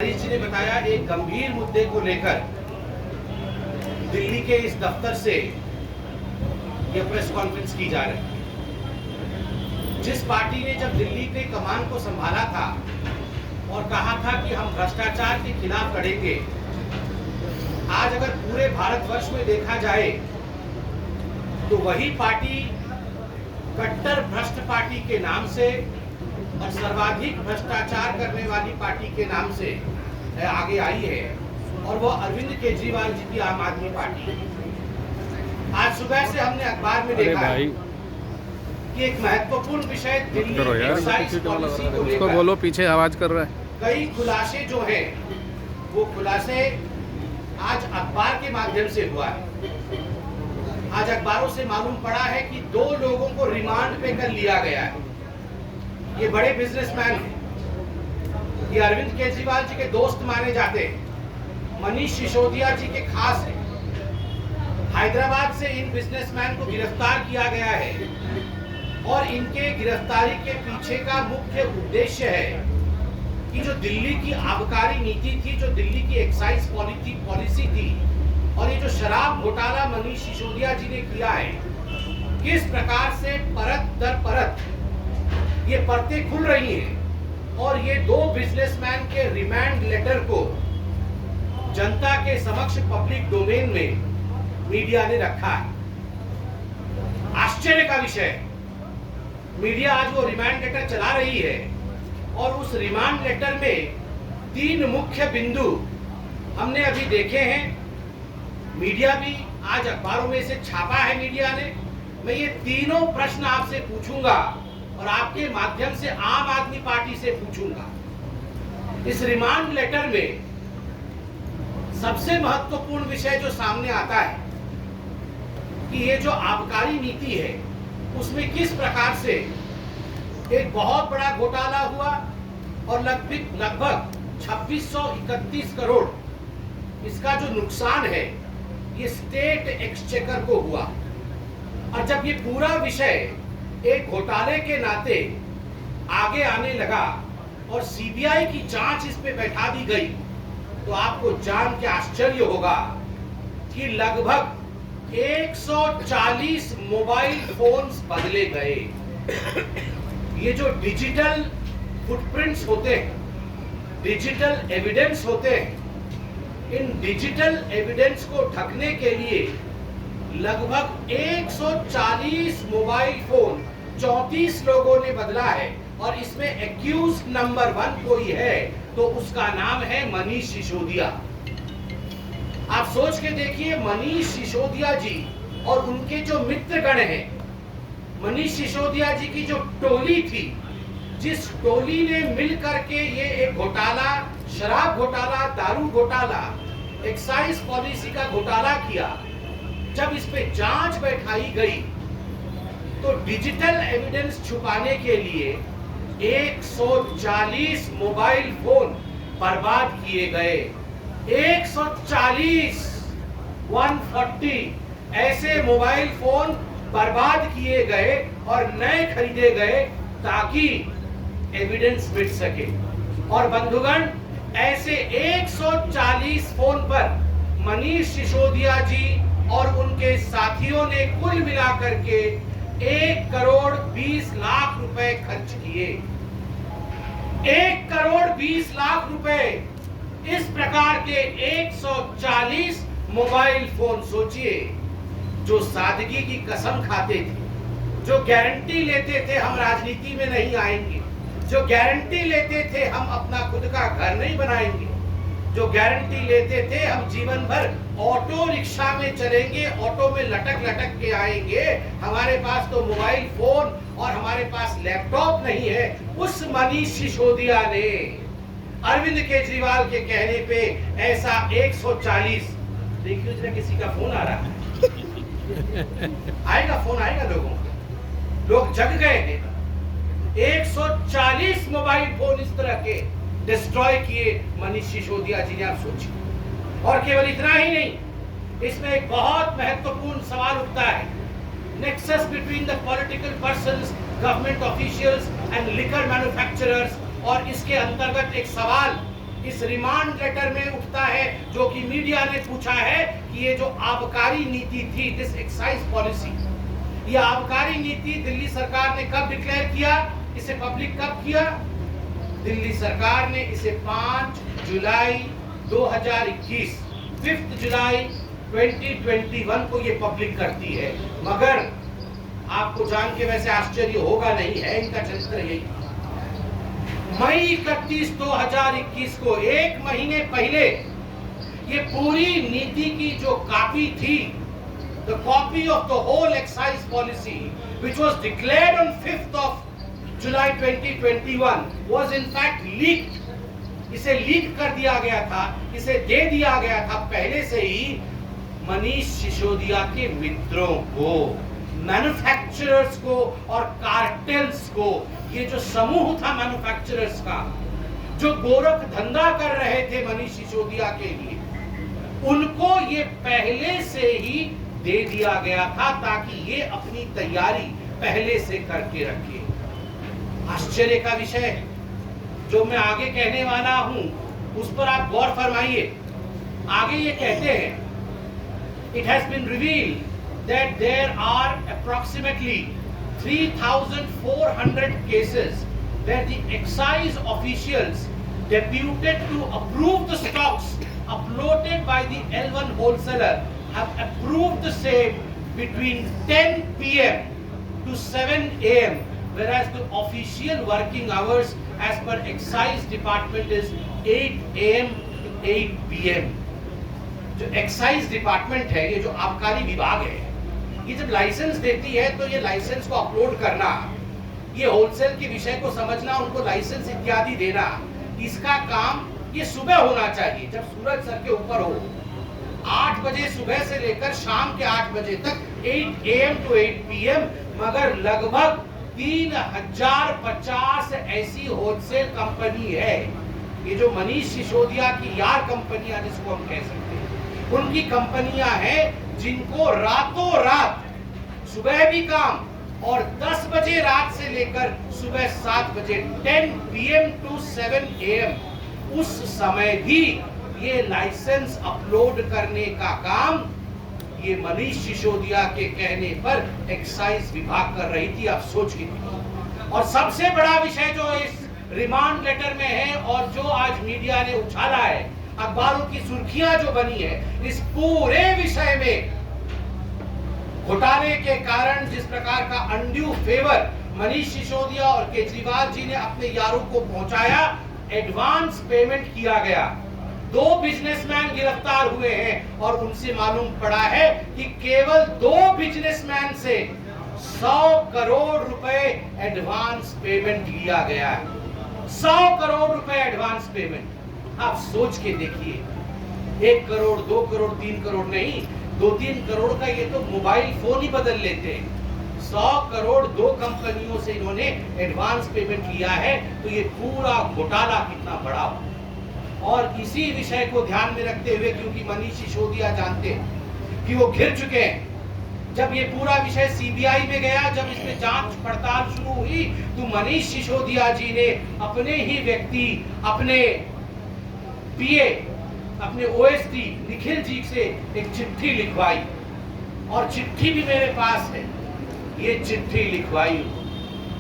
हरीश जी ने बताया एक गंभीर मुद्दे को लेकर दिल्ली के इस दफ्तर से यह प्रेस कॉन्फ्रेंस की जा रही है। जिस पार्टी ने जब दिल्ली के कमान को संभाला था और कहा था कि हम भ्रष्टाचार के खिलाफ लड़ेंगे, आज अगर पूरे भारतवर्ष में देखा जाए तो वही पार्टी कट्टर भ्रष्ट पार्टी के नाम से और सर्वाधिक भ्रष्टाचार करने वाली पार्टी के नाम से आगे आई है, और वो अरविंद केजरीवाल जी की आम आदमी पार्टी। आज सुबह से हमने अखबार में देखा है कि एक महत्वपूर्ण विषय दिल्ली एक्साइज पॉलिसी को लेकर बोलो, पीछे आवाज कर रहा है। कई खुलासे जो हैं वो खुलासे आज अखबार के माध्यम से हुआ है। आज अखबारों से मालूम पड़ा है कि 2 लोगों को रिमांड पे कर लिया गया है। ये बड़े बिजनेसमैन हैं, ये अरविंद केजरीवाल जी के दोस्त माने जाते हैं, मनीष सिसोदिया जी के खास हैं। हैदराबाद से इन बिजनेसमैन को गिरफ्तार किया गया है और इनके गिरफ्तारी के पीछे का मुख्य उद्देश्य है कि जो दिल्ली की आबकारी नीति थी, जो दिल्ली की एक्साइज पॉलिसी थी, और ये जो शराब घोटाला मनीष सिसोदिया जी ने किया है, किस प्रकार से परत दर परत ये परतें खुल रही हैं और ये 2 बिजनेसमैन के रिमांड लेटर को जनता के समक्ष पब्लिक डोमेन में मीडिया ने रखा है। आश्चर्य का विषय, मीडिया आज वो रिमांड लेटर चला रही है और उस रिमांड लेटर में 3 मुख्य बिंदु हमने अभी देखे हैं। मीडिया भी आज अखबारों में से छापा है मीडिया ने। मैं ये तीनों प्रश्न आपसे पूछूंगा और आपके माध्यम से आम आदमी पार्टी से पूछूंगा। इस रिमांड लेटर में सबसे महत्वपूर्ण विषय जो सामने आता है कि ये जो आबकारी नीति है उसमें किस प्रकार से एक बहुत बड़ा घोटाला हुआ और लगभग 2631 करोड़ इसका जो नुकसान है ये स्टेट एक्सचेकर को हुआ। और जब ये पूरा विषय एक घोटाले के नाते आगे आने लगा और सीबीआई की जांच इस पे बैठा दी गई, तो आपको जान के आश्चर्य होगा कि लगभग 140 मोबाइल फोन्स बदले गए। ये जो डिजिटल फुटप्रिंट्स होते हैं, डिजिटल एविडेंस होते हैं, इन डिजिटल एविडेंस को ढकने के लिए लगभग 140 मोबाइल फोन 34 लोगों ने बदला है, और इसमें एक्यूज नंबर 1 कोई है तो उसका नाम है मनीष सिसोदिया। आप सोच के देखिए, मनीष सिसोदिया जी और उनके जो मित्रगण हैं, मनीष सिसोदिया जी की जो टोली थी, जिस टोली ने मिल करके ये एक घोटाला, शराब घोटाला, दारू घोटाला, एक्साइज पॉलिसी का घोटाला किया, जब इस पे जांच बैठाई गई तो डिजिटल एविडेंस छुपाने के लिए 140 मोबाइल फोन बर्बाद किए गए। 140 ऐसे मोबाइल फोन बर्बाद किए गए और नए खरीदे गए ताकि एविडेंस मिट सके। और बंधुगण, ऐसे 140 फोन पर मनीष सिसोदिया जी और उनके साथियों ने कुल मिलाकर के 1 करोड़ 20 लाख रुपए खर्च किए। 1 करोड़ 20 लाख रुपए इस प्रकार के 140 मोबाइल फोन। सोचिए, जो सादगी की कसम खाते थे, जो गारंटी लेते थे हम राजनीति में नहीं आएंगे, जो गारंटी लेते थे हम अपना खुद का घर नहीं बनाएंगे, जो गारंटी लेते थे हम जीवन भर ऑटो रिक्शा में चलेंगे, ऑटो में लटक लटक के आएंगे, हमारे पास तो मोबाइल फोन और हमारे पास लैपटॉप नहीं है, उस मनीष सिसोदिया ने अरविंद केजरीवाल के कहने पे ऐसा 140, देखिए जरा किसी का फोन आ रहा है, आएगा फोन, आएगा लोगों का, लोग जग गए हैं। 140 मोबाइल फोन इस तरह के डिस्ट्रॉय किए मनीष सिसोदिया जी ने। आप सोचिए, और केवल इतना ही नहीं, इसमें एक बहुत महत्वपूर्ण सवाल उठता है, nexus between the political persons, government officials and liquor manufacturers. और इसके अंतर्गत एक सवाल इस रिमांड लेटर में उठता है, जो कि मीडिया ने पूछा है कि ये जो आबकारी नीति थी, दिस एक्साइज पॉलिसी, ये आबकारी नीति दिल्ली सरकार ने कब डिक्लेयर किया, इसे पब्लिक कब किया? दिल्ली सरकार ने इसे 5 जुलाई 2021, 5 जुलाई 2021 को ये पब्लिक करती है। मगर आपको जान के वैसे आश्चर्य होगा नहीं, है इनका चरित्र यही। मई 31, 2021 को, एक महीने पहले, ये पूरी नीति की जो कॉपी थी, the copy of the whole excise policy which was declared on 5th of July 2021 was in fact leaked। इसे लीक कर दिया गया था, इसे दे दिया गया था पहले से ही मनीष सिसोदिया के मित्रों को, मैन्युफैक्चरर्स को और कार्टेल्स को। ये जो समूह था मैन्युफैक्चरर्स का, जो गोरख धंधा कर रहे थे मनीष सिसोदिया के लिए, उनको ये पहले से ही दे दिया गया था ताकि ये अपनी तैयारी पहले से करके रखे। आश्चर्य का विषय है, जो मैं आगे कहने वाला हूं उस पर आप गौर फरमाइए। आगे ये कहते हैं, it has been revealed that there are approximately 3,400 cases where the excise officials deputed to approve the stocks uploaded by the L1 wholesaler have approved the same between 10 p.m. to 7 a.m. whereas the official working hours as per excise department is 8 a.m. to 8 p.m. जो excise department है, ये जो आबकारी विभाग है, ये जब licence देती है तो ये लाइसेंस को अपलोड करना, ये होलसेल के विषय को समझना, उनको लाइसेंस इत्यादि देना, इसका काम ये सुबह होना चाहिए जब सूरज सर के ऊपर हो। 8 बजे सुबह से लेकर शाम के 8 बजे तक, 8 AM to 8 PM। मगर लगभग 3050 ऐसी होलसेल कंपनी है, ये जो मनीष सिसोदिया की यार कंपनियां जिसको हम कह सकते हैं, उनकी कंपनियां हैं जिनको रातों रात सुबह भी काम और 10 बजे रात से लेकर सुबह 7 बजे 10 PM to 7 AM उस समय भी ये लाइसेंस अपलोड करने का काम ये मनीष सिसोदिया के कहने पर एक्साइज विभाग कर रही थी। आप सोच लीजिए। और सबसे बड़ा विषय जो इस रिमांड लेटर में है और जो आज मीडिया ने उछाला है, अखबारों की सुर्खियां जो बनी है, इस पूरे विषय में घोटाले के कारण जिस प्रकार का अनड्यू फेवर मनीष सिसोदिया और केजरीवाल जी ने अपने यारों को पहुंचाया, एडवांस पेमेंट किया गया। 2 बिजनेसमैन गिरफ्तार हुए हैं और उनसे मालूम पड़ा है कि केवल 2 बिजनेसमैन से 100 करोड़ रुपए एडवांस पेमेंट लिया गया है। 100 करोड़ रुपए एडवांस पेमेंट। आप सोच के देखिए, 1 करोड़ 2 करोड़ 3 करोड़ नहीं, 2-3 करोड़ का ये तो मोबाइल फोन ही बदल लेते हैं। 100 करोड़ 2 कंपनियों से इन्होंने एडवांस पेमेंट लिया है, तो ये पूरा घोटाला कितना बड़ा हो। और इसी विषय को ध्यान में रखते हुए, क्योंकि मनीष सिसोदिया जानते हैं कि वो घिर चुके हैं, जब ये पूरा विषय सीबीआई में गया, जब इसमें जांच पड़ताल शुरू हुई, तो मनीष सिसोदिया जी ने अपने ही व्यक्ति, अपने पीए, अपने ओएसडी निखिल जी से एक चिट्ठी लिखवाई। और चिट्ठी भी मेरे पास है, ये चिट्ठी लिखवाई।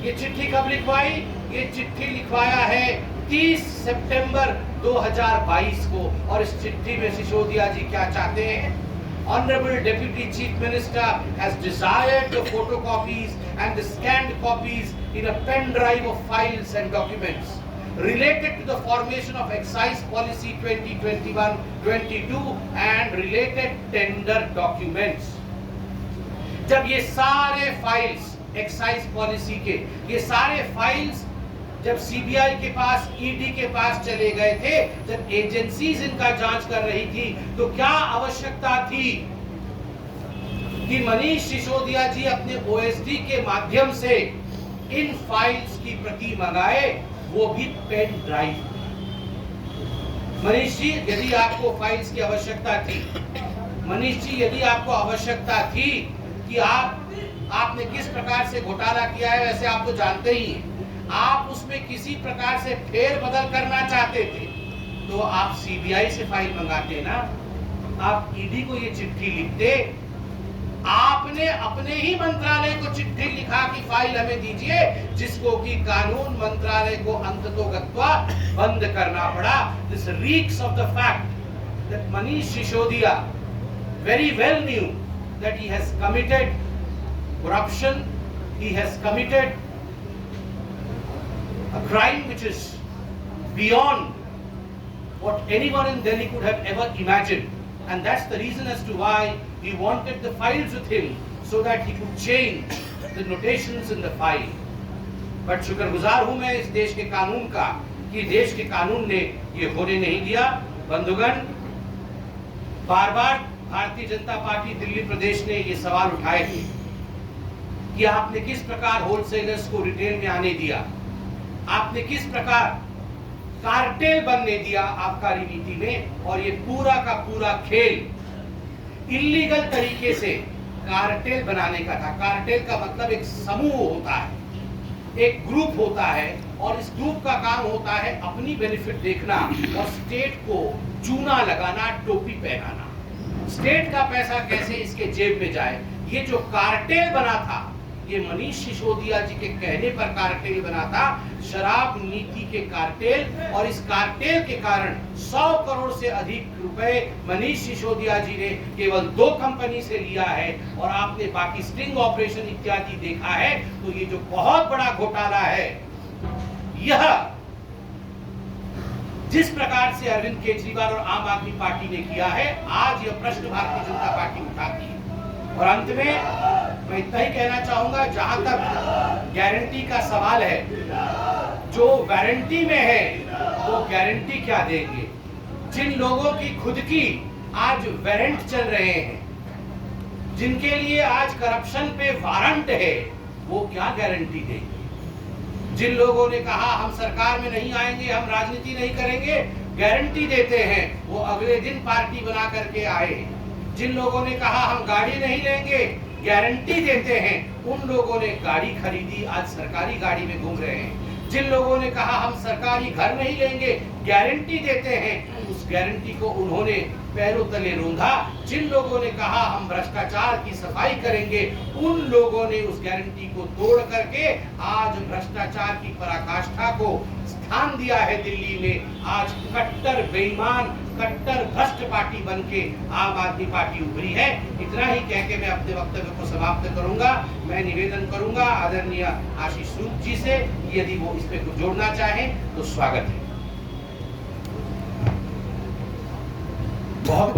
ये चिट्ठी कब लिखवाई? ये चिट्ठी लिखवाया है 30 सितंबर 2022 को। और इस चिट्ठी में सिसोदिया जी क्या चाहते हैं? Honorable Deputy Chief Minister has desired the photocopies and the scanned copies in a pen drive of files and documents related to the formation of Excise Policy 2021-22 and related tender documents। जब ये सारे files excise policy के, ये सारे files जब CBI के पास, ED के पास चले गए थे, जब एजेंसीज इनका जांच कर रही थी, तो क्या आवश्यकता थी कि मनीष सिसोदिया जी अपने ओएसडी के माध्यम से इन फाइल्स की प्रति मंगाए, वो भी पेन ड्राइव। मनीष जी, यदि आपको फाइल्स की आवश्यकता थी, मनीष जी यदि आपको आवश्यकता थी कि आपने किस प्रकार से घोटाला किया है, वैसे आप तो जानते ही हैं, आप उसमें किसी प्रकार से फेर बदल करना चाहते थे, तो आप सीबीआई से फाइल मंगाते ना, आप ईडी को ये चिट्ठी लिखते। आपने अपने ही मंत्रालय को चिट्ठी लिखा कि फाइल हमें दीजिए, जिसको कि कानून मंत्रालय को अंततोगत्वा बंद करना पड़ा। This reeks of the fact that Manish Sisodia very well knew that he has committed corruption, he has committed a crime which is beyond what anyone in Delhi could have ever imagined, and that's the reason as to why he wanted the files with him so that he could change the notations in the file. But शुक्रगुजार हूं मैं इस देश के कानून का कि देश के कानून ने ये होने नहीं दिया। बंधुगण, बार बार भारतीय जनता पार्टी दिल्ली प्रदेश ने ये सवाल उठाए थे कि आपने किस प्रकार होलसेलर्स को रिटेल में आने दिया, आपने किस प्रकार कार्टेल बनने दिया आबकारी नीति में, और ये पूरा का पूरा खेल इलीगल तरीके से कार्टेल बनाने का था। कार्टेल का मतलब एक समूह होता है, एक ग्रुप होता है, और इस ग्रुप का काम होता है अपनी बेनिफिट देखना और स्टेट को चूना लगाना, टोपी पहनाना। स्टेट का पैसा कैसे इसके जेब में जाए, ये जो कार्टेल बना था, ये मनीष सिसोदिया जी के कहने पर कार्टेल बना था, शराब नीति के कार्टेल। और इस कार्टेल के कारण 100 करोड़ से अधिक रुपए मनीष सिसोदिया जी ने केवल 2 कंपनी से लिया है, और आपने बाकी स्टिंग ऑपरेशन इत्यादि देखा है। तो ये जो बहुत बड़ा घोटाला है, यह जिस प्रकार से अरविंद केजरीवाल और आम आदमी पार्टी ने किया है, आज यह प्रश्न भारतीय जनता पार्टी उठाती है। और अंत में मैं इतना ही कहना चाहूंगा, जहां तक गारंटी का सवाल है, जो वारंटी में है वो गारंटी क्या देंगे? जिन लोगों की खुद की आज वारंट चल रहे हैं, जिनके लिए आज करप्शन पे वारंट है, वो क्या गारंटी देंगे? जिन लोगों ने कहा हम सरकार में नहीं आएंगे, हम राजनीति नहीं करेंगे, गारंटी देते हैं वो अगले दिन पार्टी बना करके आए। जिन लोगों ने कहा हम गाड़ी नहीं लेंगे, गारंटी देते हैं उन लोगों ने गाड़ी खरीदी, आज सरकारी गाड़ी में घूम रहे हैं। जिन लोगों ने कहा हम सरकारी घर नहीं लेंगे, गारंटी देते हैं, उस गारंटी को उन्होंने पैरों तले रोंधा। जिन लोगों ने कहा हम भ्रष्टाचार की सफाई करेंगे, उन लोगों ने उस गारंटी को तोड़ करके आज भ्रष्टाचार की पराकाष्ठा को स्थान दिया है दिल्ली में। आज कट्टर बेईमान, कट्टर भ्रष्ट पार्टी बनके आम आदमी पार्टी उभरी है। इतना ही कह के मैं अपने वक्तव्य को समाप्त करूंगा। मैं निवेदन करूंगा आदरणीय आशीष सूद जी से, यदि वो इस पे कुछ जोड़ना चाहें तो स्वागत है। बहुत